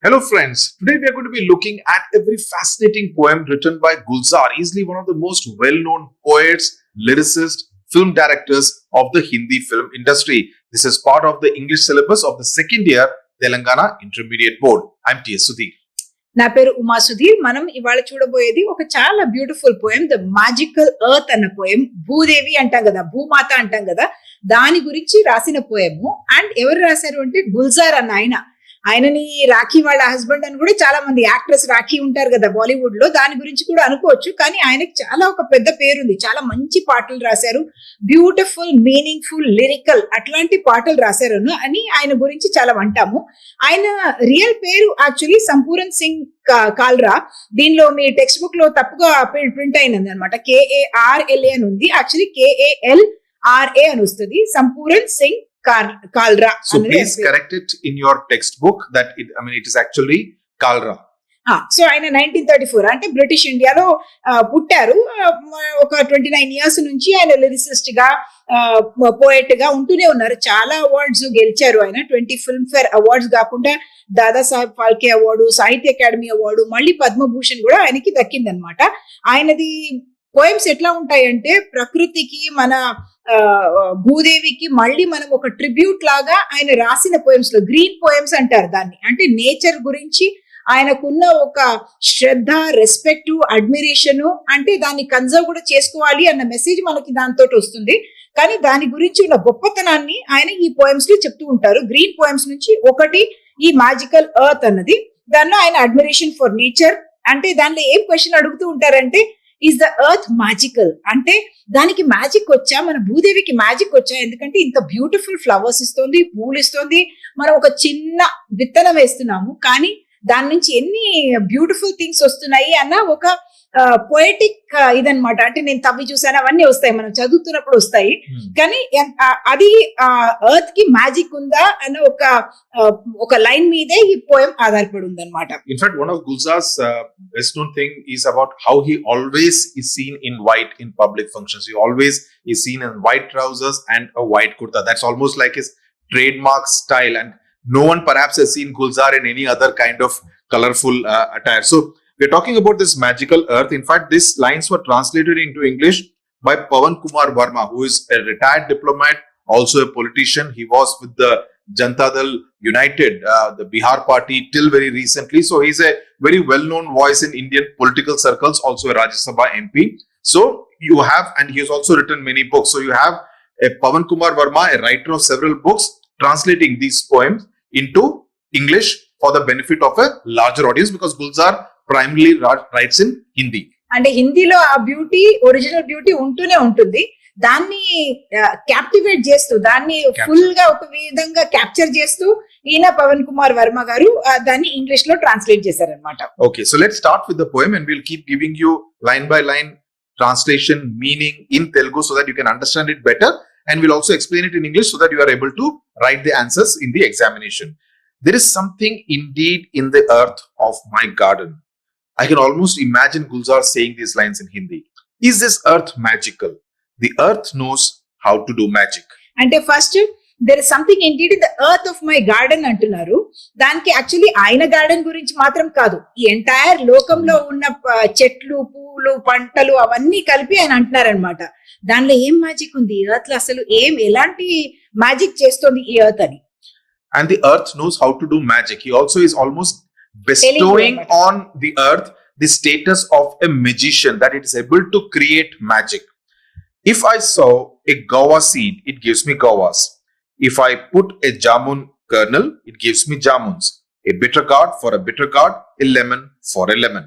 Hello friends, today we are going to be looking at a very fascinating poem written by Gulzar, easily one of the most well-known poets, lyricists, film directors of the Hindi film industry. This is part of the English syllabus of the second year Telangana Intermediate Board. I'm T.S. Sudhir. నా పేరు ఉమా సుధీర్. మనం ఇవాళ చూడబోయేది ఒక చాలా beautiful poem, the magical earth అన్న poem. Bhudevi అంటాం కదా, భూమాత అంటాం కదా, దాని గురించి రాసిన పోయము. అండ్ ఎవరు రాశారు అంటే గుల్జార్ అన్న ఆయనని రాఖీ వాళ్ళ హస్బెండ్ అని కూడా చాలా మంది యాక్ట్రెస్ రాఖీ ఉంటారు కదా బాలీవుడ్ లో, దాని గురించి కూడా అనుకోవచ్చు. కానీ ఆయనకి చాలా ఒక పెద్ద పేరుంది, చాలా మంచి పాటలు రాశారు, బ్యూటిఫుల్, మీనింగ్ఫుల్, లిరికల్ అట్లాంటి పాటలు రాశారు అని ఆయన గురించి చాలా అంటాము. ఆయన రియల్ పేరు యాక్చువల్లీ సంపూరన్ సింగ్ కాల్రా. దీనిలో మీ టెక్స్ట్ బుక్ లో తప్పుగా ప్రింట్ అయినది అనమాట. KARLA అని ఉంది, యాక్చువల్లీ KALRA అని వస్తుంది. సంపూరన్ Singh Kalra. So please correct it in your textbook that it is actually Kalra. So ఆయన 1934 అంటే బ్రిటిష్ ఇండియాలో పుట్టారు. ఒక 29 years నుంచి ఆయన లిరిసిస్ట్ గా, పోయెట్ గా ఉంటూనే ఉన్నారు. చాలా అవార్డ్స్ గెలిచారు ఆయన. 20 ఫిల్మ్ఫేర్ అవార్డ్స్ కాకుండా దాదాసాహెబ్ ఫాల్కే అవార్డు, సాహిత్య అకాడమీ అవార్డు, మళ్ళీ పద్మభూషణ్ కూడా ఆయనకి దక్కిందనమాట. ఆయనది పోయమ్స్ ఎట్లా ఉంటాయంటే ప్రకృతికి, మన భూదేవికి మళ్ళీ మనం ఒక ట్రిబ్యూట్ లాగా ఆయన రాసిన పోయమ్స్ లో, గ్రీన్ పోయమ్స్ అంటారు దాన్ని. అంటే నేచర్ గురించి ఆయనకున్న ఒక శ్రద్ధ, రెస్పెక్ట్, అడ్మిరేషన్, అంటే దాన్ని కన్జర్వ్ కూడా చేసుకోవాలి అన్న మెసేజ్ మనకి దాంతో వస్తుంది. కానీ దాని గురించి ఉన్న గొప్పతనాన్ని ఆయన ఈ పోయమ్స్ లో చెప్తూ ఉంటారు. గ్రీన్ పోయమ్స్ నుంచి ఒకటి ఈ మ్యాజికల్ ఎర్త్ అన్నది. దానిలో ఆయన అడ్మిరేషన్ ఫర్ నేచర్, అంటే దానిలో ఏం క్వశ్చన్ అడుగుతూ ఉంటారంటే, ఈజ్ ద ఎర్త్ మ్యాజికల్? అంటే దానికి మ్యాజిక్ వచ్చా, మన భూదేవికి మ్యాజిక్ వచ్చా? ఎందుకంటే ఇంత బ్యూటిఫుల్ ఫ్లవర్స్ ఇస్తుంది, పూలు ఇస్తుంది, మనం ఒక చిన్న విత్తనం వేస్తున్నాము, కానీ దాని నుంచి ఎన్ని బ్యూటిఫుల్ థింగ్స్ వస్తున్నాయి అన్న ఒక పోయటిక్ ఇదనమాట. అంటే నేను తవ్వి చూసాను, అవన్నీ వస్తాయి, మనం చదువుతున్నప్పుడు వస్తాయి. కానీ అది ఎర్త్ కి మ్యాజిక్ ఉందా అన్న ఒక లైన్ మీదే ఈ పోయం ఆధారపడి ఉందన్నమాట. In fact one of Gulzar's best known thing is about how he always is seen in white in public functions. He always is seen in white trousers and a white kurta. That's almost like his trademark style, and no one perhaps has seen Gulzar in any other kind of colorful attire. So we're talking about this magical earth. In fact, these lines were translated into English by Pawan Kumar Verma, who is a retired diplomat, also a politician. He was with the Janata Dal United, the Bihar party, till very recently. So he's a very well-known voice in Indian political circles, also a Rajya Sabha MP. So you have, and he has also written many books. So you have a Pawan Kumar Verma, a writer of several books, translating these poems into English for the benefit of a larger audience, because Gulzar primarily writes in Hindi. అంటే హిందీలో ఆ beauty, original beauty ఉంటూనే ఉంటుంది. దాన్ని captivate చేస్తూ, దాన్ని full గా ఒక విధంగా క్యాప్చర్ చేస్తూ ఈయన పవన్ కుమార్ వర్మ గారు దాన్ని ఇంగ్లీష్ లో ట్రాన్స్లేట్ చేశారనమాట. Okay, so let's start with the poem and we'll keep giving you line by line translation, meaning in Telugu, so that you can understand it better, and we'll also explain it in English so that you are able to write the answers in the examination. There is something indeed in the earth of my garden. I can almost imagine Gulzar saying these lines in Hindi. Is this earth magical? The earth knows how to do magic. అంటే first there is something indeed in the earth of my garden అంటున్నారు. దానికి actually ఆయన garden గురించి మాత్రం కాదు, ఈ entire లోకంలో ఉన్న చెట్లు, పూలు, పంటలు అవన్నీ కలిపి ఆయన అంటున్నారనమాట. దానిలో ఏం మ్యాజిక్ ఉంది, ఎర్త్ లో అసలు ఎలాంటి మ్యాజిక్ చేస్తుంది ఈ ఎర్త్ అని. And the earth knows how to do magic. He also is almost bestowing on the earth the status of a magician, that it is able to create magic. If I sow a guava seed, it gives me gavas. If I put a jamun kernel, it gives me jamuns. A bitter gourd for a bitter gourd, a lemon for a lemon.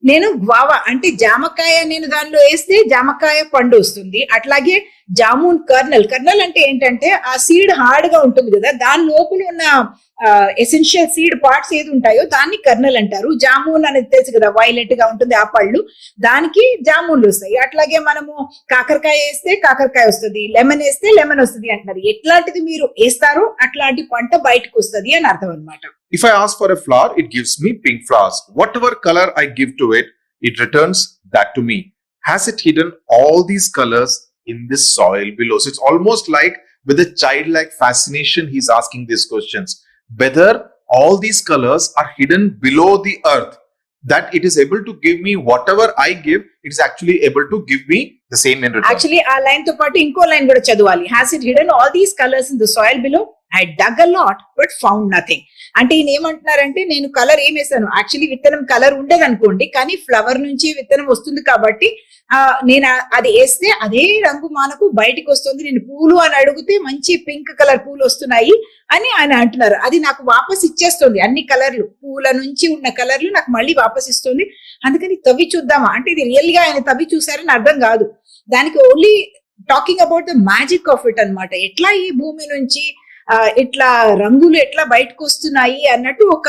నేను guava అంటే జామకాయ, నేను దానిలో వేస్తే జామకాయ పండు వస్తుంది. అట్లాగే జామున్ కర్నల్ అంటే ఏంటంటే ఆ సీడ్ హార్డ్ గా ఉంటుంది కదా, దాని లోపల ఉన్న ఎసెన్షియల్ సీడ్ పార్ట్స్ ఏది ఉంటాయో దాన్ని కర్నల్ అంటారు. జామున్ అనేది తెలుసు కదా, వైలెట్ గా ఉంటుంది ఆ పళ్ళు, దానికి జామున్లు వస్తాయి. అట్లాగే మనము కాకరకాయ వేస్తే కాకరకాయ వస్తుంది, లెమన్ వేస్తే లెమన్ వస్తుంది అంటున్నారు. ఎట్లాంటిది మీరు వేస్తారో అట్లాంటి పంట బయటకు వస్తుంది అని అర్థం అనమాట. If I ask for a flower, it gives me pink flowers. Whatever color I give to it, it returns that to me. Has it hidden all these colors in this soil below? So it's almost like with a childlike fascination, he's asking these questions. Whether all these colors are hidden below the earth, that it is able to give me whatever I give, it is actually able to give me the same in return. Actually ఆ line తో పాటు ఇంకో line కూడా చదవాలి. Has it hidden all these colours in the soil below, I dug a lot but found nothing. అంటే ఈయన ఏమంటున్నారంటే, నేను కలర్ ఏం వేసాను, యాక్చువల్లీ విత్తనం కలర్ ఉండేది అనుకోండి, కానీ ఫ్లవర్ నుంచి విత్తనం వస్తుంది కాబట్టి నేను అది వేస్తే అదే రంగు మనకు బయటికి వస్తుంది. నేను పూలు అని అడిగితే మంచి పింక్ కలర్ పూలు వస్తున్నాయి అని ఆయన అంటున్నారు. అది నాకు వాపస్ ఇచ్చేస్తుంది, అన్ని కలర్లు, పూల నుంచి ఉన్న కలర్లు నాకు మళ్ళీ వాపస్ ఇస్తుంది. అందుకని తవ్వి చూద్దామా అంటే, ఇది రియల్ గా ఆయన తవ్వి చూసారని అర్థం కాదు. దానికి only talking about the magic of it అన్నమాట. ఎట్లా ఈ భూమి నుంచి ఇట్లా రంగులు ఎట్లా బయటకు వస్తున్నాయి అన్నట్టు ఒక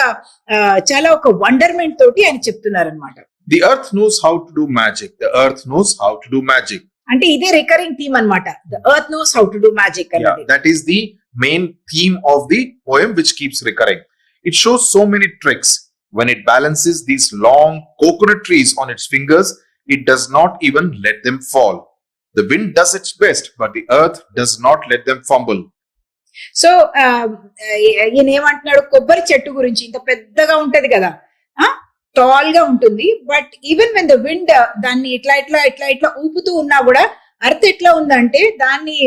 చాలా ఒక వండర్మెంట్ తోటి ఆయన చెప్తున్నారు అనమాట. The earth knows how to do magic. The earth knows how to do magic. అంటే ఇదే రికరింగ్ థీమ్ అన్నమాట. The earth knows how to do magic అన్నది. That is the main theme of the poem which keeps recurring. It shows so many tricks. When it balances these long coconut trees on its fingers, it does not even let them fall. The wind does its best, but the earth does not let them fumble. So ఈయన ఏమంటున్నాడు, కొబ్బరి చెట్టు గురించి, ఇంత పెద్దగా ఉంటది కదా, tall గా ఉంటుంది, but even when the wind దాన్ని ఇట్లా ఇట్లా ఇట్లా ఇట్లా ఊపుతూ ఉన్నా కూడా అర్త్ ఎట్లా ఉందంటే దాన్ని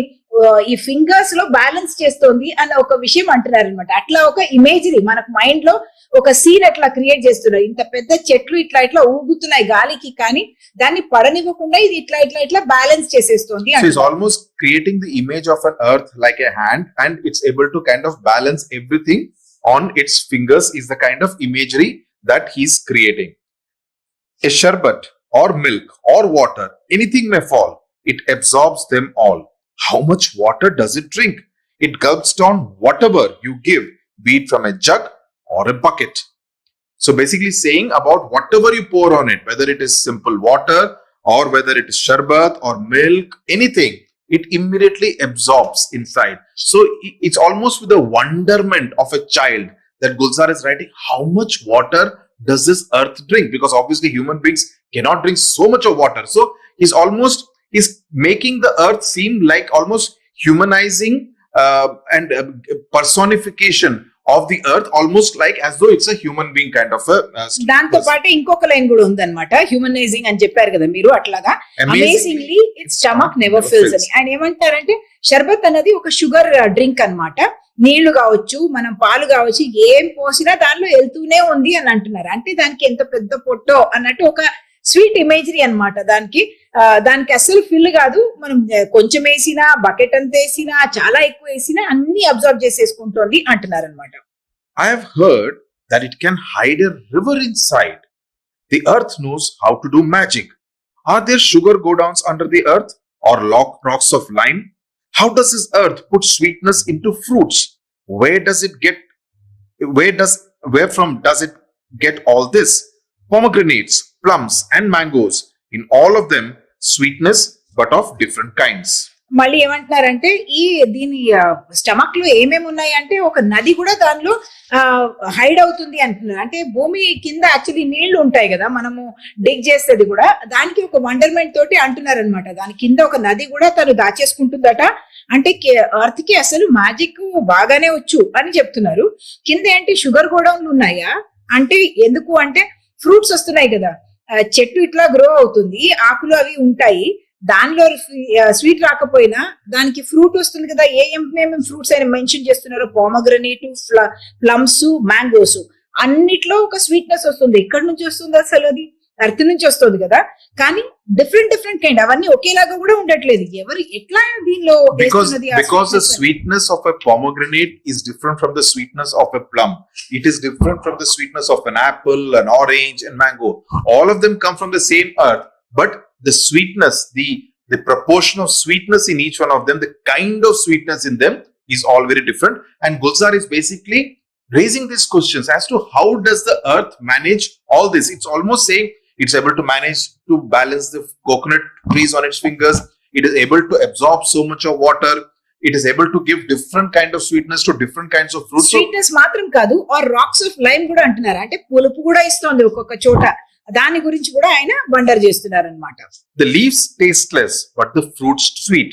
ఈ ఫింగర్స్ లో బ్యాలెన్స్ చేస్తోంది అన్న ఒక విషయం అంటున్నారు అనమాట. అట్లా ఒక ఇమేజరీ మనకు మైండ్ లో ఒక సీన్ అట్లా క్రియేట్ చేస్తున్నారు. ఇంత పెద్ద చెట్లు ఇట్లా ఇట్లా ఊగుతున్నాయి గాలికి, కానీ దాన్ని పడనివ్వకుండా ఇది ఇట్లా ఇట్లా ఇట్లా balance చేసేస్తోంది. So it's almost creating the image of an earth like a hand, and it's able to kind of balance everything on its fingers is the kind of imagery that he's creating. A sherbet or milk or water, anything may fall. It absorbs them all. How much water does it drink? It gulps down whatever you give, be it from a jug or a bucket. So basically saying about whatever you pour on it, whether it is simple water or whether it is sherbet or milk, anything, it immediately absorbs inside. So it's almost with the wonderment of a child that Gulzar is writing, how much water does this earth drink? Because obviously human beings cannot drink so much of water. So he's making the earth seem like almost humanizing and personification of the earth, almost like as though it's a human being kind of a దాంతో పాటు ఇంకొక line కూడా ఉందన్నమాట, humanising అని చెప్పారు కదా మీరు, అట్లాగా amazingly it's stomach never fills అని. ఆయన ఏమంటారంటే, షర్బత్ అనేది ఒక షుగర్ డ్రింక్ అన్నమాట. నీళ్లు కావచ్చు, మనం పాలు కావచ్చు, ఏం పోసినా దానిలో వెళ్తూనే ఉంది అని అంటున్నారు. అంటే దానికి ఎంత పెద్ద పొట్టో అన్నట్టు ఒక స్వీట్ ఇమేజరీ అన్నమాట. దానికి అసలు ఫిల్ కాదు, మనం కొంచెం వేసినా, బకెట్ అంత వేసినా, చాలా ఎక్కువ వేసినా అన్ని అబ్జర్వ్ చేసేసుకుంటోంది అంటున్నారు అనమాట. I have heard that it can hide a river inside. The earth knows how to do magic. Are there sugar godowns under the earth or rocks of lime? How does this earth put sweetness into fruits? Where from does it get all this? Pomegranates, plums and mangoes, in all of them sweetness but of different kinds. మళ్ళీ ఏమంటున్నారంటే, దీని stomach లో ఏమేమి ఉన్నాయి అంటే ఒక నది కూడా దానిలో హైడ్ అవుతుంది అంటున్నారు. అంటే భూమి కింద యాక్చువల్లీ నీళ్లు ఉంటాయి కదా, మనము డిగ్ చేసేది కూడా, దానికి ఒక వండర్మెంట్ తోటి అంటున్నారు అనమాట. దాని కింద ఒక నది కూడా తను దాచేసుకుంటుందట. అంటే ఎర్త్ కి అసలు మ్యాజిక్ బాగానే వచ్చు అని చెప్తున్నారు. కింద ఏంటి షుగర్ గోడౌన్లు ఉన్నాయా అంటే, ఎందుకు అంటే ఫ్రూట్స్ వస్తున్నాయి కదా, చెట్టు ఇట్లా గ్రో అవుతుంది, ఆకులు అవి ఉంటాయి, దానిలో స్వీట్ రాకపోయినా దానికి ఫ్రూట్ వస్తుంది కదా. ఏమేమి ఫ్రూట్స్ అయినా మెన్షన్ చేస్తున్నారు, పోమగ్రనేట్, ప్లమ్స్, మ్యాంగోస్, అన్నిట్లో ఒక స్వీట్నెస్ వస్తుంది. ఎక్కడి నుంచి వస్తుంది అసలు? అది ఎర్త్ నుంచి వస్తుంది కదా. కానీ డిఫరెంట్ కైండ్, అవన్నీ ఒకేలాగా కూడా ఉండట్లేదు. ఎవరు ఎట్లా దీనిలో because the sweetness of a pomegranate is different from the sweetness of a plum. It is different from the sweetness of an apple, an orange and mango. All of them come from the same earth, but the sweetness, the proportion of sweetness in each one of them, the kind of sweetness in them is all very different. And Gulzar is basically raising these questions as to how does the earth manage all this. It's almost saying it's able to manage to balance the coconut trees on its fingers. It is able to absorb so much of water. It is able to give different kind of sweetness to different kinds of fruits. Sweetness మాత్రం కాదు, are racks of lime కూడా అంటున్నారు. అంటే పులుపు కూడా ఇస్తుంది ఒక్కొక్క చోట. దాని గురించి కూడా ఆయన వండర్ చేస్తున్నారు అన్నమాట. The leaves tasteless, but the fruits sweet.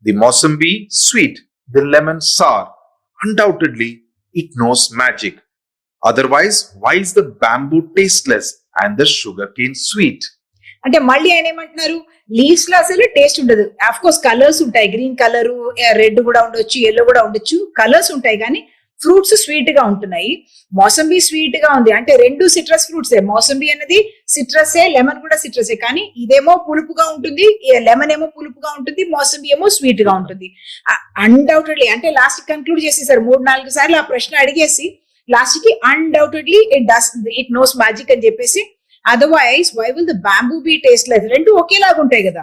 The mosambi sweet, the lemon sour. Undoubtedly, it knows magic. Otherwise, why is the bamboo tasteless and the sugarcane sweet? అంటే మళ్ళీ ఆయన ఏమంటున్నారు, లీవ్స్ లో అసలు టేస్ట్ ఉండదు. అఫ్ కోర్స్ కలర్స్ ఉంటాయి, green colour, red కూడా ఉండొచ్చు, ఎల్లో కూడా ఉండొచ్చు, కలర్స్ ఉంటాయి, కానీ ఫ్రూట్స్ స్వీట్ గా ఉంటున్నాయి. మోసంబి స్వీట్ గా ఉంది, అంటే రెండు సిట్రస్ ఫ్రూట్స్. మోసంబి అనేది సిట్రసే, లెమన్ కూడా సిట్రసే, కానీ ఇదేమో పులుపుగా ఉంటుంది, లెమన్ ఏమో పులుపుగా ఉంటుంది, మోసంబి ఏమో స్వీట్ గా ఉంటుంది. అన్డౌటెడ్లీ అంటే లాస్ట్ కన్క్లూడ్ చేసేసారు, 3-4 సార్లు ఆ ప్రశ్న అడిగేసి లాస్ట్ కి అన్డౌటెడ్లీ ఇట్ నోస్ మ్యాజిక్ అని చెప్పేసి. Otherwise why will the bamboo be tasteless? రెండు ఒకేలాగా ఉంటాయి కదా,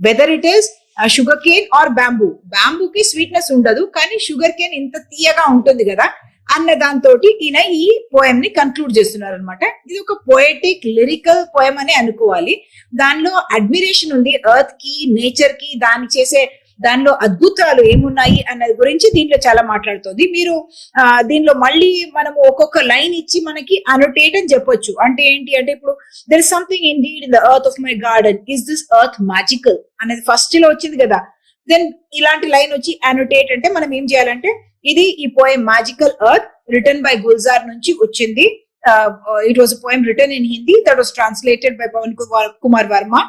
whether it is sugar cane or bamboo. బ్యాంబూకి స్వీట్నెస్ ఉండదు, కానీ షుగర్ కేన్ ఇంత తీయగా ఉంటుంది కదా అన్న దాంతో ఈయన ఈ పోయం ని కన్క్లూడ్ చేస్తున్నారు అనమాట. ఇది ఒక పోయటిక్ లిరికల్ పోయం అని అనుకోవాలి. దానిలో అడ్మిరేషన్ ఉంది ఎర్త్ కి, నేచర్ కి, దానిలో అద్భుతాలు ఏమున్నాయి అన్నది గురించి దీంట్లో చాలా మాట్లాడుతుంది. మీరు దీనిలో మళ్ళీ మనము ఒక్కొక్క లైన్ ఇచ్చి మనకి అనోటేట్ అని చెప్పొచ్చు. అంటే ఏంటి అంటే, ఇప్పుడు there is something indeed in the earth of my garden, is this earth magical అనేది ఫస్ట్ లో వచ్చింది కదా. దెన్ ఇలాంటి లైన్ వచ్చి అనోటేట్ అంటే మనం ఏం చేయాలంటే, ఇది ఈ poem magical earth written by Gulzar నుంచి వచ్చింది. It was a poem written in Hindi that was translated by Pawan Kumar Verma.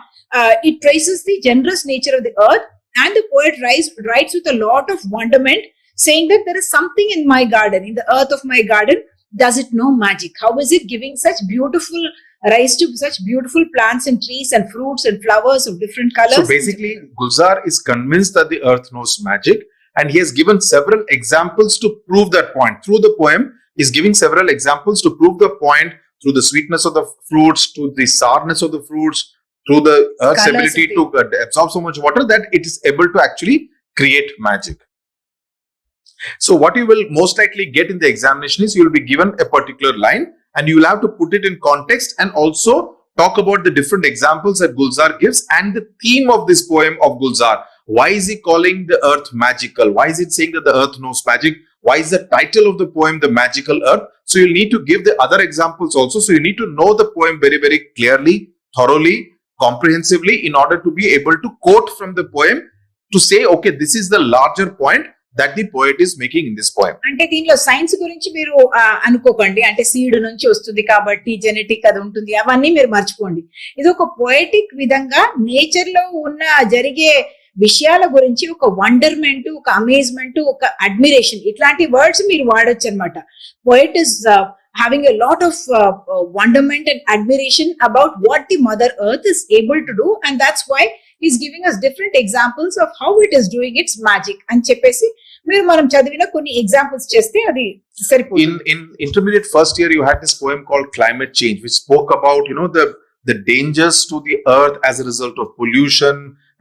It traces the generous nature of the earth, and the poet writes with a lot of wonderment, saying that there is something in my garden, in the earth of my garden. Does it know magic? How is it giving such beautiful rise to such beautiful plants and trees and fruits and flowers of different colors? So basically, Gulzar is convinced that the earth knows magic, and he has given several examples to prove that point. Through the poem, he's giving several examples to prove the point, through the sweetness of the fruits, to the sourness of the fruits, through the earth's ability to absorb so much water, that it is able to actually create magic. So what you will most likely get in the examination is, you will be given a particular line and you will have to put it in context and also talk about the different examples that Gulzar gives and the theme of this poem of Gulzar. Why is he calling the earth magical? Why is it saying that the earth knows magic? Why is the title of the poem The Magical Earth? So you'll need to give the other examples also. So you need to know the poem very, very clearly, thoroughly, comprehensively, in order to be able to quote from the poem to say, okay, this is the larger point that the poet is making in this poem. అంటే దీనిలో science గురించి మీరు అనుకోకండి, అంటే seed నుంచి వస్తుంది కాబట్టి genetic అది ఉంటుంది, అవన్నీ మీరు మర్చిపోండి. ఇది ఒక పోయటిక్ విధంగా నేచర్ లో ఉన్న జరిగే విషయాల గురించి ఒక వండర్మెంట్, ఒక అమేజ్మెంట్, ఒక అడ్మిరేషన్, ఇట్లాంటి వర్డ్స్ మీరు వాడొచ్చు అనమాట. Poet is having a lot of wonderment and admiration about what the mother earth is able to do, and that's why he's giving us different examples of how it is doing its magic అని చెప్పేసి మీరు మనం చదివిన కొన్ని examples చేస్తే అది సరిపోతుంది. In intermediate first year, you had this poem called Climate Change, which spoke about, the dangers to the earth as a result of pollution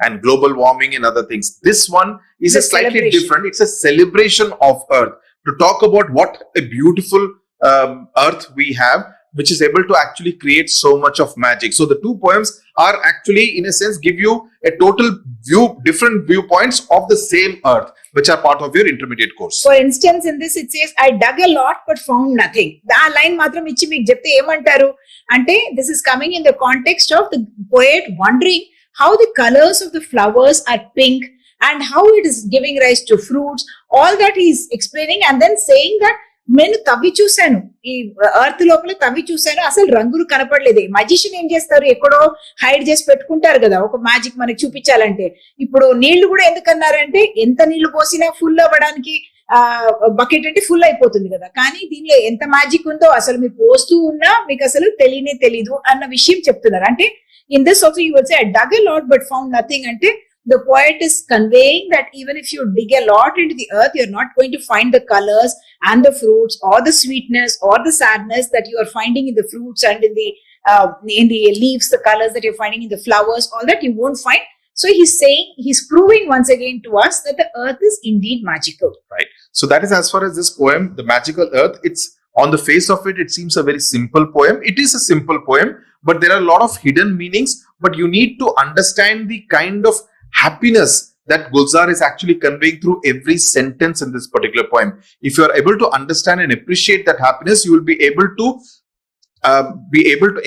and global warming and other things. This one is a slightly different. It's a celebration of earth, to talk about what a beautiful earth we have, which is able to actually create so much of magic. So the two poems are actually, in a sense, give you a total different viewpoints of the same earth, which are part of your intermediate course. For instance, in this it says, I dug a lot but found nothing. ఆ line మాత్రం ఇచ్చి మీకు చెప్తే ఏమంటారు అంటే, this is coming in the context of the poet wondering how the colors of the flowers are pink and how it is giving rise to fruits. All that he is explaining, and then saying that నేను తవ్వి చూశాను, ఈ earth లోపల తవ్వి చూశాను, అసలు రంగులు కనపడలేదు. మజిషియన్ ఏం చేస్తారు, ఎక్కడో హైడ్ చేసి పెట్టుకుంటారు కదా ఒక మ్యాజిక్ మనకి చూపించాలంటే. ఇప్పుడు నీళ్లు కూడా ఎందుకన్నారంటే, ఎంత నీళ్లు పోసినా ఫుల్ అవ్వడానికి బకెట్ అంటే ఫుల్ అయిపోతుంది కదా, కానీ దీనిలో ఎంత మ్యాజిక్ ఉందో అసలు మీరు పోస్తూ ఉన్నా మీకు అసలు తెలీదు అన్న విషయం చెప్తున్నారు. అంటే in this also you will say, I dug a lot but found nothing. అంటే the poet is conveying that even if you dig a lot into the earth, you're not going to find the colors and the fruits or the sweetness or the sadness that you are finding in the fruits and in the leaves, the colors that you're finding in the flowers, all that you won't find. So he's proving once again to us that the earth is indeed magical. Right. So that is as far as this poem, The Magical Earth. It's on the face of it seems a very simple poem. It is a simple poem, but there are a lot of hidden meanings. But you need to understand the kind of happiness that Gulzar is actually conveying through every sentence in this particular poem. If you are able to understand and appreciate that happiness, you will be able to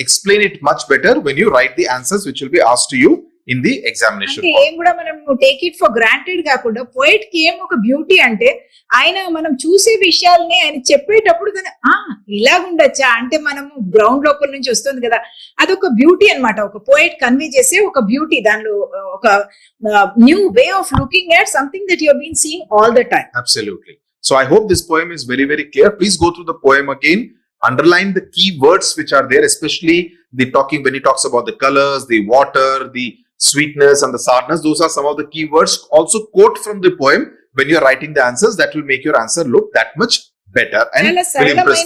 explain it much better when you write the answers which will be asked to you in the examination అంటే hall. ఏం కూడా మనం take it for granted కాకుండా poet కి ఏం ఒక beauty అంటే ఆయన మనం చూసే విషయాల్ని ఆయన చెప్పేటప్పుడు ఇలాగుండొచ్చా అంటే మనము గ్రౌండ్ లోపల నుంచి వస్తుంది కదా, అదొక బ్యూటీ అన్నమాట. ఒక పోయిట్ కన్వే చేసే ఒక బ్యూటీ, దానిలో ఒక new way of looking at something that you have been seeing all the time. Absolutely. So I hope this poem is very, very clear. Please go through the poem again. Underline the key words which are there, especially the talking when he talks about the colors, the water, the sweetness and the sourness. Those are some of the key words. Also quote from the poem when you're writing the answers. That will make your answer look that much better and చాలా will impress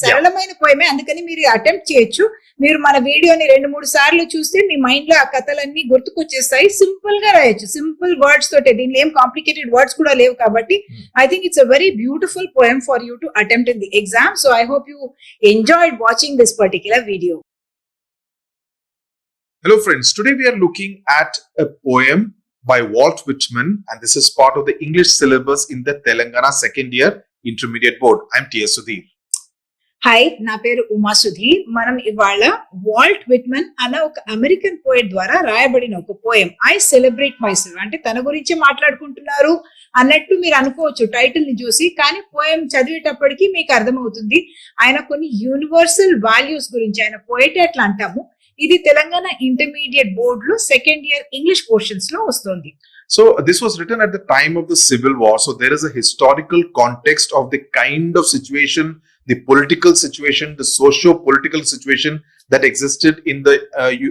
సరళమైన పోయమే, అందుకని మీరు attempt చేయొచ్చు. మీరు మన వీడియోని 2-3 సార్లు చూస్తే మీ మైండ్ లో ఆ కథలన్నీ గుర్తుకొచ్చేస్తాయి. సింపుల్ గా రాయొచ్చు, సింపుల్ వర్డ్స్ తోటే, దీనిలో ఏం కాంప్లికేటెడ్ వర్డ్స్ కూడా లేవు కాబట్టి I think it's a very beautiful poem for you to attempt in the exam. So I hope you enjoyed watching this particular video. Hello friends, today we are looking at a poem by Walt Whitman, and this is part of the English syllabus in the Telangana second year intermediate board. I'm T.S. Sudhir. Hi, నా పేరు ఉమా సుధీర్. మనం ఇవాళ Walt Whitman అన్న ఒక American poet ద్వారా రాయబడిన ఒక poem I celebrate myself, అంటే తన గురించి మాట్లాడుకుంటున్నారు అన్నట్టు మీరు అనుకోవచ్చు టైటిల్ ని చూసి, కానీ పోయం చదివేటప్పటికి మీకు అర్థమవుతుంది ఆయన కొన్ని యూనివర్సల్ వాల్యూస్ గురించి. ఆయన పోయట్ అట్లా అంటాము. ఇది తెలంగాణ ఇంటర్మీడియట్ బోర్డ్ లో సెకండ్ ఇయర్ ఇంగ్లీష్ పోర్షన్స్ లో వస్తుంది. So this was written at the time of the Civil War. So there is a historical context of the kind of situation, the political situation, the socio-political situation that existed in the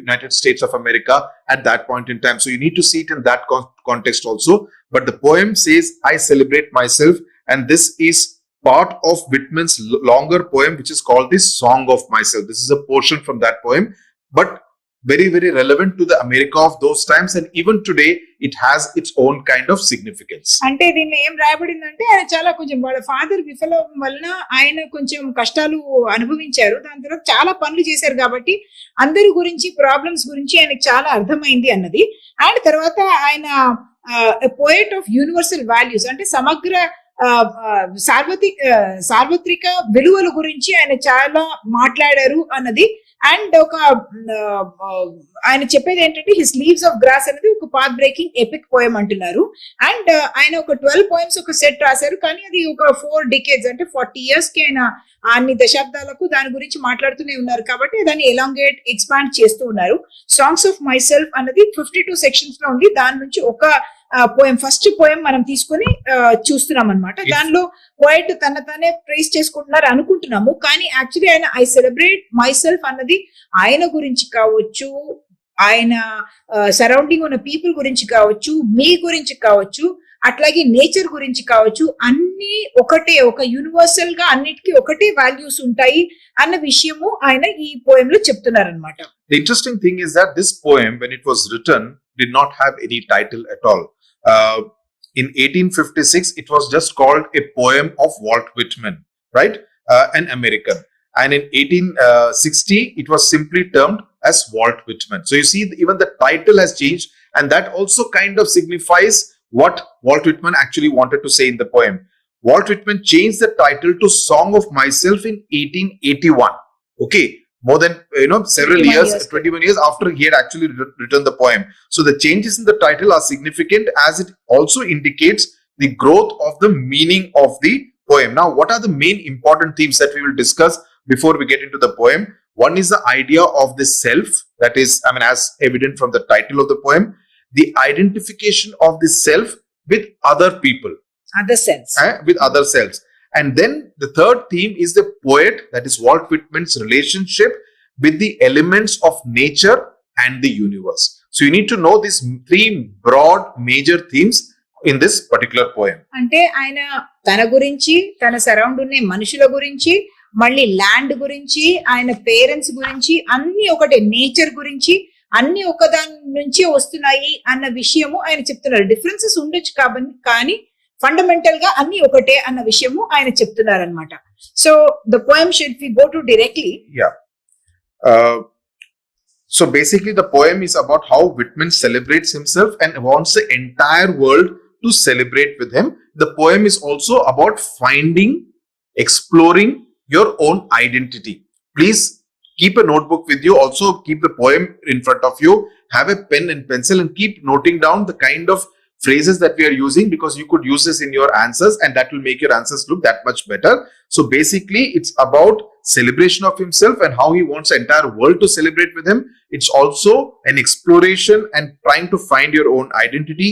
United States of America at that point in time. So you need to see it in that context also. But the poem says, I celebrate myself. And this is part of Whitman's longer poem, which is called the Song of Myself. This is a portion from that poem, but very, very relevant to the America of those times. And even today, it has its own kind of significance. అంటే దీన్ని ఏం రాయబడిందంటే ఆయన చాలా కొంచెం వాళ్ళ father విఫలం వలన ఆయన కొంచెం కష్టాలు అనుభవించారు. దాని తర్వాత చాలా పనులు చేశారు కాబట్టి అందరి గురించి, ప్రాబ్లమ్స్ గురించి ఆయనకు చాలా అర్థమైంది అన్నది. అండ్ తర్వాత ఆయన పోయట్ ఆఫ్ యూనివర్సల్ వాల్యూస్, అంటే సమగ్ర సార్వత్రిక విలువల గురించి ఆయన చాలా మాట్లాడారు అన్నది. అండ్ ఒక ఆయన చెప్పేది ఏంటంటే హిస్ లీవ్స్ ఆఫ్ గ్రాస్ అనేది ఒక పాత్ బ్రేకింగ్ ఎపిక్ పోయం అంటున్నారు. అండ్ ఆయన ఒక 12 పోయమ్స్ ఒక సెట్ రాశారు, కానీ అది ఒక 4 decades అంటే 40 years కి ఆయన అన్ని దశాబ్దాలకు దాని గురించి మాట్లాడుతూనే ఉన్నారు కాబట్టి దాన్ని ఎలాంగేట్, ఎక్స్పాండ్ చేస్తూ ఉన్నారు. సాంగ్స్ ఆఫ్ మై సెల్ఫ్ అనేది 52 sections లో ఉంది. దాని నుంచి ఒక పోయం, ఫస్ట్ పోయం మనం తీసుకొని చూస్తున్నాం అనమాట. దానిలో పోయిట్ తన తానే ప్రైజ్ చేసుకుంటున్నారు అనుకుంటున్నాము, కానీ యాక్చువల్లీ ఆయన ఐ సెలబ్రేట్ మై సెల్ఫ్ అన్నది ఆయన గురించి కావచ్చు, ఆయన సరౌండింగ్ ఉన్న పీపుల్ గురించి కావచ్చు, మీ గురించి కావచ్చు, అట్లాగే నేచర్ గురించి కావచ్చు, అన్ని ఒకటే, ఒక యూనివర్సల్ గా అన్నిటికీ ఒకటే వాల్యూస్ ఉంటాయి అన్న విషయము ఆయన ఈ పోయం లో చెప్తున్నారు అనమాట. The interesting thing is that this poem, when it was written, did not have any title at all. In 1856, it was just called a poem of Walt Whitman, right? An American. And in 1860, it was simply termed as Walt Whitman. So you see, even the title has changed, and that also kind of signifies what Walt Whitman actually wanted to say in the poem. Walt Whitman changed the title to Song of Myself in 1881. Okay. More than, several years, 21 years after he had actually written the poem. So the changes in the title are significant as it also indicates the growth of the meaning of the poem. Now, what are the main important themes that we will discuss before we get into the poem? One is the idea of the self, that is, as evident from the title of the poem, the identification of the self with other people. Other selves. With other selves. And then the third theme is the poet, that is Walt Whitman's relationship with the elements of nature and the universe. So you need to know these 3 broad major themes in this particular poem. అంటే ఆయన తన గురించి, తన surround ఉన్న మనుషుల గురించి, మళ్ళీ land గురించి, ఆయన పేరెంట్స్ గురించి, అన్ని ఒకటే, నేచర్ గురించి, అన్ని ఒకదాని నుంచి వస్తున్నాయి అన్న విషయము ఆయన చెప్తున్నారు. డిఫరెన్సెస్ ఉండొచ్చు కాబట్టి, కానీ ఫండమెంటల్ గా అన్ని ఒకటే అన్న విషయము ఆయన చెప్తున్నారు అనమాట. So the poem should we go to directly. So basically the poem is about how Whitman celebrates himself and wants the entire world to celebrate with him. The poem is also about exploring your own identity. Please keep a notebook with you. Also keep the poem in front of you. Have a pen and pencil and keep noting down the kind of phrases that we are using, because you could use this in your answers and that will make your answers look that much better. So basically it's about celebration of himself and how he wants the entire world to celebrate with him. It's also an exploration and trying to find your own identity,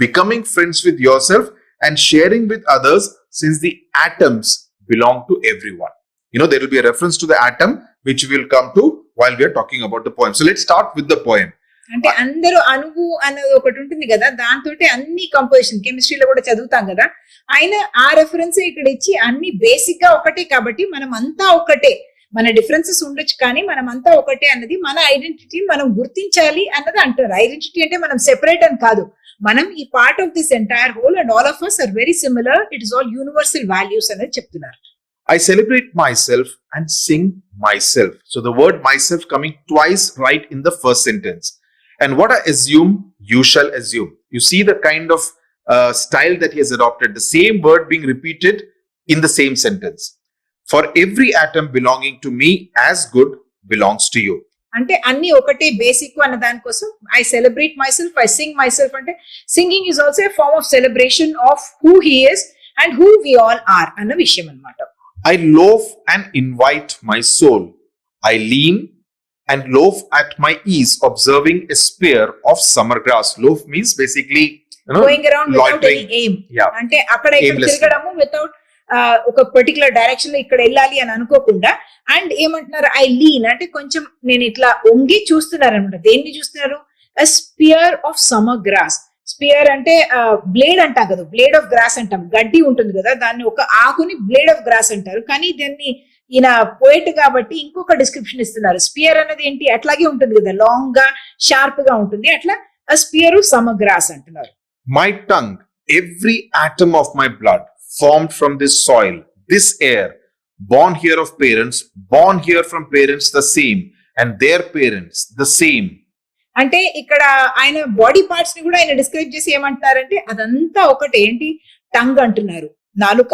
becoming friends with yourself and sharing with others, since the atoms belong to everyone. There will be a reference to the atom which we will come to while we are talking about the poem. So let's start with the poem. అంటే అందరూ అణువు అన్నది ఒకటి ఉంటుంది కదా, దాంతో అన్ని composition కెమిస్ట్రీలో కూడా చదువుతాం కదా, ఆయన ఆ రెఫరెన్స్ ఇక్కడ ఇచ్చి అన్ని బేసిక్ గా ఒకటే కాబట్టి మనం అంతా ఒకటే, మన డిఫరెన్సెస్ ఉండొచ్చు కానీ మనం అంతా ఒకటే అన్నది మన ఐడెంటిటీ మనం గుర్తించాలి అన్నది అంటారు. ఐడెంటిటీ అంటే మనం సెపరేట్ అని కాదు, మనం ఈ part of this entire whole and all of us are very similar, it is all universal values అనేది చెప్తున్నారు. I celebrate myself and sing myself. So the word myself coming twice right in the first sentence. And what I assume, you shall assume. You see the kind of style that he has adopted, the same word being repeated in the same sentence. For every atom belonging to me as good belongs to you. అంటే అన్ని ఒకటే basic అన్న దానికోసం I celebrate myself, I sing myself అంటే singing is also a form of celebration of who he is and who we all are అన్న విషయం అన్నమాట. I loaf and invite my soul. I lean and loaf at my ease, observing a spear of summer grass. Loaf means basically, going around without any aim. అంటే అక్కడ ఇక్కడ తిరగడము without ఒక particular direction లో ఇక్కడ వెళ్ళాలి అని అనుకోకుండా. అండ్ ఏమంటున్నారు, ఐ లీన్ అంటే కొంచెం నేను ఇట్లా వంగి చూస్తున్నారు అనమాట. దేన్ని చూస్తున్నారు? a spear of summer grass. Spear అంటే బ్లేడ్ అంటాం కదా, బ్లేడ్ ఆఫ్ గ్రాస్ అంటాం, గడ్డి ఉంటుంది కదా, దాన్ని ఒక ఆకుని బ్లేడ్ ఆఫ్ గ్రాస్ అంటారు. కానీ దాన్ని ఈయన పోయిట్ కాబట్టి ఇంకొక డిస్క్రిప్షన్ ఇస్తున్నారు. స్పియర్ అనేది ఏంటి, అట్లాగే ఉంటుంది కదా, లాంగ్ గా షార్ప్ గా ఉంటుంది, అట్లా ఆ స్పియర్ సమ్మర్ గ్రాస్ అంటున్నారు. My tongue, every atom of my blood, formed from this soil, this air, born here of parents, born here from parents the same, and their parents the same. అంటే ఇక్కడ ఆయన body parts ని కూడా ఆయన describe చేసి ఏమంటున్నారంటే అదంతా ఒకటి. ఏంటి? టంగ్ అంటున్నారు, నాలుక.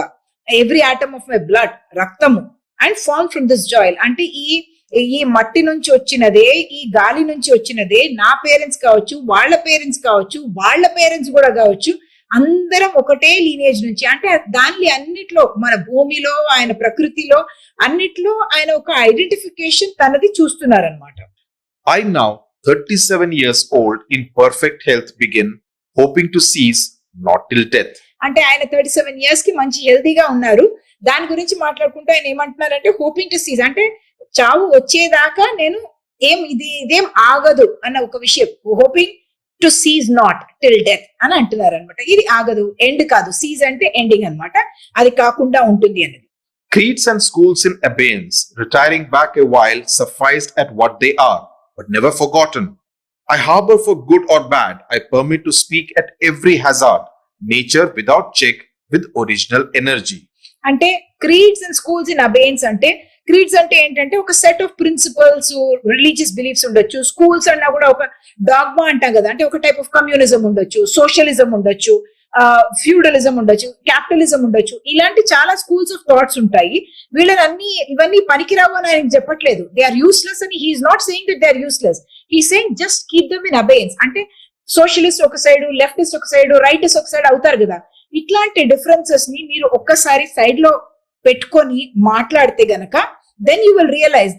Every atom of my blood, రక్తము. అండ్ ఫార్మ్ ఫ్రమ్ దిస్ జాయిల్ అంటే ఈ మట్టి నుంచి వచ్చినదే, ఈ గాలి నుంచి వచ్చినదే. నా పేరెంట్స్ కావచ్చు, వాళ్ళ పేరెంట్స్ కావచ్చు, వాళ్ళ పేరెంట్స్ కూడా కావచ్చు, అందరం ఒకటే లీనేజ్ నుంచి. అంటే దాన్ని అన్నిట్లో, మన భూమిలో, ఆయన ప్రకృతిలో అన్నిట్లో ఆయన ఒక ఐడెంటిఫికేషన్ తనది చూస్తున్నారనమాట. I now 37 years old in perfect health begin, hoping to cease not till death. అంటే ఆయన 37 years కి మంచి హెల్తీగా ఉన్నారు. దాని గురించి మాట్లాడుకుంటూ ఆయన ఏమంటున్నారంటే హోపింగ్ టు సీజ్ అంటే చావు వచ్చేదాకా నేను ఇదేం ఆగదు అన్న ఒక విషయం. Hoping to seize not till death అని అంటున్నారు అనమాట. ఇది ఆగదు, ఎండ్ కాదు. సీజ్ అంటే ఎండింగ్ అనమాట, అది కాకుండా ఉంటుంది అనేది. Creeds and schools in abeyance, retiring back a while, sufficed at what they are, but never forgotten. I harbor for good or bad, I permit to speak at every hazard, nature without check with original energy. అంటే creeds and schools in abeyance అంటే, creeds అంటే ఏంటంటే ఒక set of principles, religious beliefs ఉండొచ్చు. Schools అన్నా కూడా ఒక dogma అంటాం కదా, అంటే ఒక టైప్ ఆఫ్ కమ్యూనిజం ఉండొచ్చు, సోషలిజం ఉండొచ్చు, ఫ్యూడలిజం ఉండొచ్చు, క్యాపిటలిజం ఉండొచ్చు. ఇలాంటి చాలా స్కూల్స్ ఆఫ్ థాట్స్ ఉంటాయి. వీళ్ళని ఇవన్నీ పనికిరావు అని ఆయన చెప్పట్లేదు. దే ఆర్ యూస్లెస్ అని he is not saying that they are useless. He saying just keep them in abeyance. అంటే సోషలిస్ట్ ఒక సైడ్, లెఫ్టిస్ట్ ఒక సైడ్, రైటిస్ట్ ఒక సైడ్ అవుతారు కదా. ఇట్లాంటి డిఫరెన్సెస్ ని మీరు ఒక్కసారి సైడ్ లో పెట్టుకొని మాట్లాడితే గనక then you will realize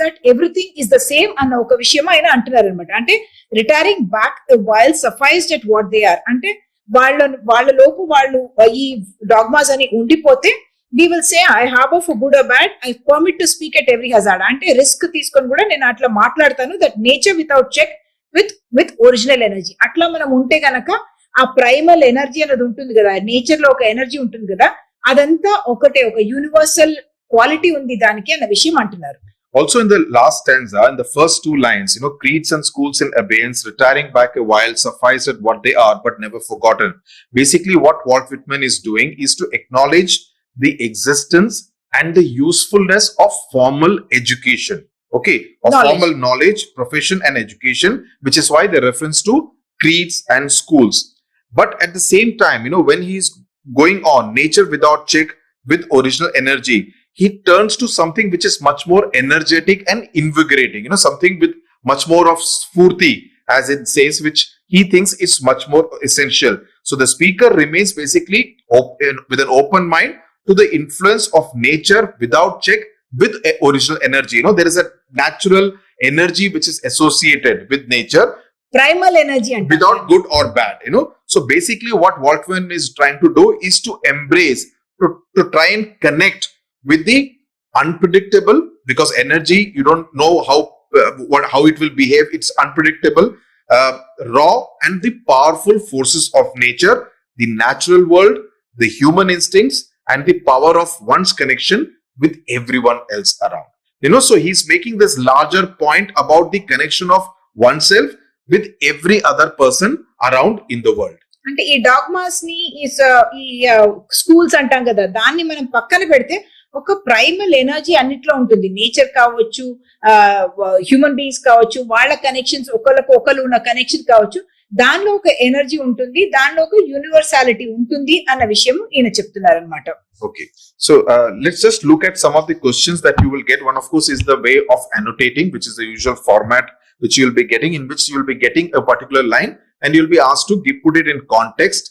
that everything is the same అన్న ఒక విషయం ఆయన అంటున్నారు అనమాట. అంటే retiring back while sufficed at what they are అంటే వాళ్ళలోపు వాళ్ళు ఈ డాగ్మాస్ అని ఉండిపోతే we will say I harbor for good or bad, I permit to speak at every hazard. అంటే రిస్క్ తీసుకొని కూడా నేను అట్లా మాట్లాడతాను, that nature without check with original energy. అట్లా మనం ఉంటే గనక ఆ ప్రైమల్ ఎనర్జీ అనేది ఉంటుంది కదా, నేచర్ లో ఒక ఎనర్జీ ఉంటుంది కదా, అదంతా ఒకటే, ఒక యూనివర్సల్ క్వాలిటీ ఉంది దానికి అన్న విషయం అంటున్నారు. Also in the last stanza, in the first two lines, creeds and schools in abeyance, retiring back a while, suffice at what they are, but never forgotten. Basically, what Walt Whitman is doing is to acknowledge the existence and the usefulness of formal education. Okay, of knowledge. Formal knowledge, profession and education, which is why the reference to creeds and schools. But at the same time, when he is going on nature without check with original energy, he turns to something which is much more energetic and invigorating, something with much more of spurti, as it says, which he thinks is much more essential. So the speaker remains basically open, with an open mind to the influence of nature without check with original energy. There is a natural energy which is associated with nature, primal energy, and without good or bad. So basically what Walt Whitman is trying to do is to embrace, to try and connect with the unpredictable, because energy, you don't know how it will behave. It's unpredictable, raw, and the powerful forces of nature, the natural world, the human instincts, and the power of one's connection with everyone else around. So he's making this larger point about the connection of oneself with every other person around in the world. అంటే ఈ dogmas ని ఈ schools అంటాం కదా, దాన్ని మనం పక్కన పెడితే ఒక ప్రైమల్ ఎనర్జీ అన్నిట్లో ఉంటుంది. నేచర్ కావచ్చు, హ్యూమన్ బీయింగ్స్ కావచ్చు, వాళ్ళ కనెక్షన్స్, ఒకళ్ళు ఉన్న కనెక్షన్ కావచ్చు, దానిలో ఒక ఎనర్జీ ఉంటుంది, దానిలో ఒక యూనివర్సాలిటీ ఉంటుంది అన్న విషయం ఈయన చెప్తున్నారు అనమాట. Okay, so let's just look at some of the questions that you will get. One, of course, is the way of annotating, which is the usual format which you will be getting, in which you will be getting a particular line and you'll be asked to put it in context,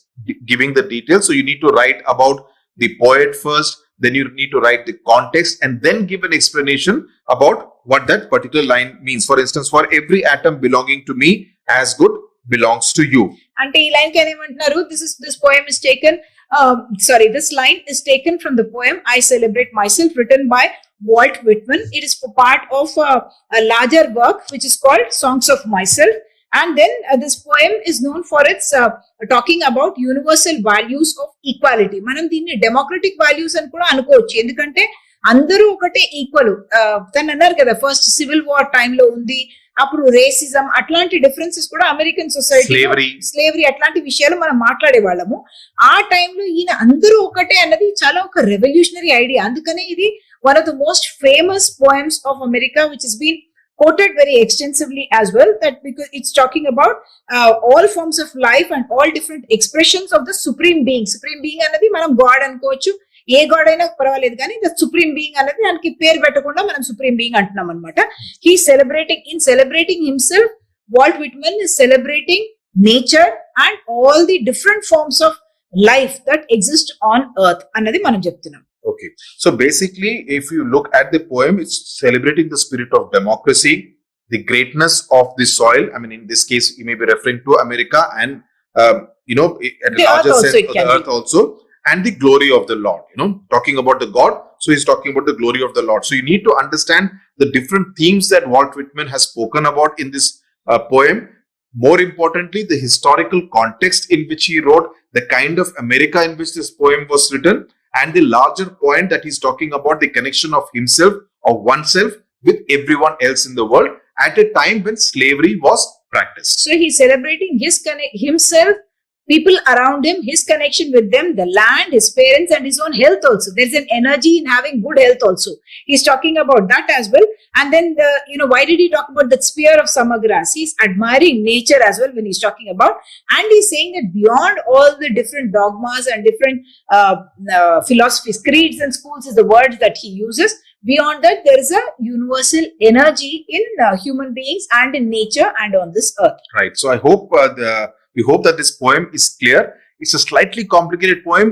giving the details. So you need to write about the poet first, then you need to write the context, and then give an explanation about what that particular line means. For instance, for every atom belonging to me as good belongs to you. అంటే ఈ line కి ఏమంటున్నారు, this poem is taken, this line is taken from the poem I Celebrate Myself, written by Walt Whitman. It is part of a larger work which is called Songs of Myself. And then this poem is known for its talking about universal values of equality. మనం దీన్ని democratic values అని కూడా అనుకోవచ్చు, ఎందుకంటే అందరూ ఒకటే equal. తను అన్నారు కదా, ఫస్ట్ సివిల్ వార్ టైంలో ఉంది, అప్పుడు రేసిజం, అట్లాంటి డిఫరెన్సెస్ కూడా అమెరికన్ సొసైటీ, స్లేవరీ, అట్లాంటి విషయాలు మనం మాట్లాడే వాళ్ళము. ఆ టైంలో ఈయన అందరూ ఒకటే అన్నది చాలా ఒక రెవల్యూషనరీ ఐడియా. అందుకనే ఇది one of the most famous poems of America, which is been quoted very extensively as well, that because it's talking about all forms of life and all different expressions of the supreme being. Supreme being అన్నది మనం God అనుకోవచ్చు, ఏ God అయినా పర్వాలేదు, కానీ the supreme being అనేది దానికి పేరు పెట్టకుండా మనం సుప్రీం బీయింగ్ అంటున్నాం అనమాట. He celebrating himself, Walt Whitman is celebrating nature and all the different forms of life that exist on earth అన్నది మనం చెప్తున్నాం. Okay, so basically, if you look at the poem, it's celebrating the spirit of democracy, the greatness of the soil. I mean, in this case, you may be referring to America and, at a larger sense, the earth also, and the glory of the Lord, talking about the God. So he's talking about the glory of the Lord. So you need to understand the different themes that Walt Whitman has spoken about in this poem. More importantly, the historical context in which he wrote, the kind of America in which this poem was written, and the larger point that he's talking about, the connection of himself, of oneself, with everyone else in the world at a time when slavery was practiced. So he's celebrating himself, people around him, his connection with them, the land, his parents, and his own health also. There's an energy in having good health also. He's talking about that as well. And then, why did he talk about that sphere of Samagras? He's admiring nature as well when he's talking about. And he's saying that beyond all the different dogmas and different philosophies, creeds and schools is the words that he uses. Beyond that, there is a universal energy in human beings and in nature and on this earth. Right. So I hope we hope that this poem is clear. It's a slightly complicated poem,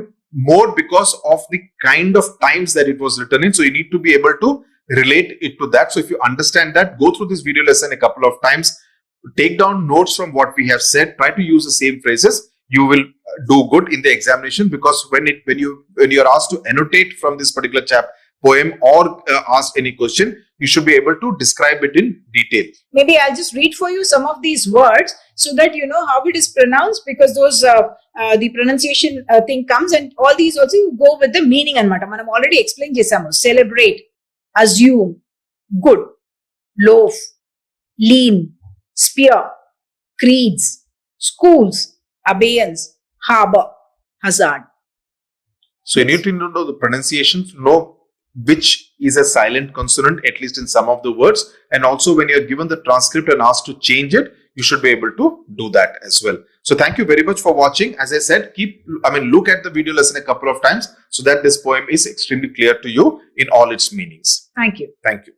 more because of the kind of times that it was written in. So you need to be able to relate it to that. So if you understand that, go through this video lesson a couple of times, take down notes from what we have said, try to use the same phrases. You will do good in the examination, because when you're asked to annotate from this particular poem or ask any question, you should be able to describe it in detail. Maybe I'll just read for you some of these words so that you know how it is pronounced, because those the pronunciation thing comes, and all these also you go with the meaning anamata. Manam already explain chesamu. Celebrate, assume, good, loaf, lean, spear, creeds, schools, abeyance, harbor, hazard. So you need to know the pronunciation, to know which is a silent consonant, at least in some of the words. And also when you're given the transcript and asked to change it, you should be able to do that as well. So thank you very much for watching. As I said, look at the video lesson a couple of times so that this poem is extremely clear to you in all its meanings. Thank you. Thank you.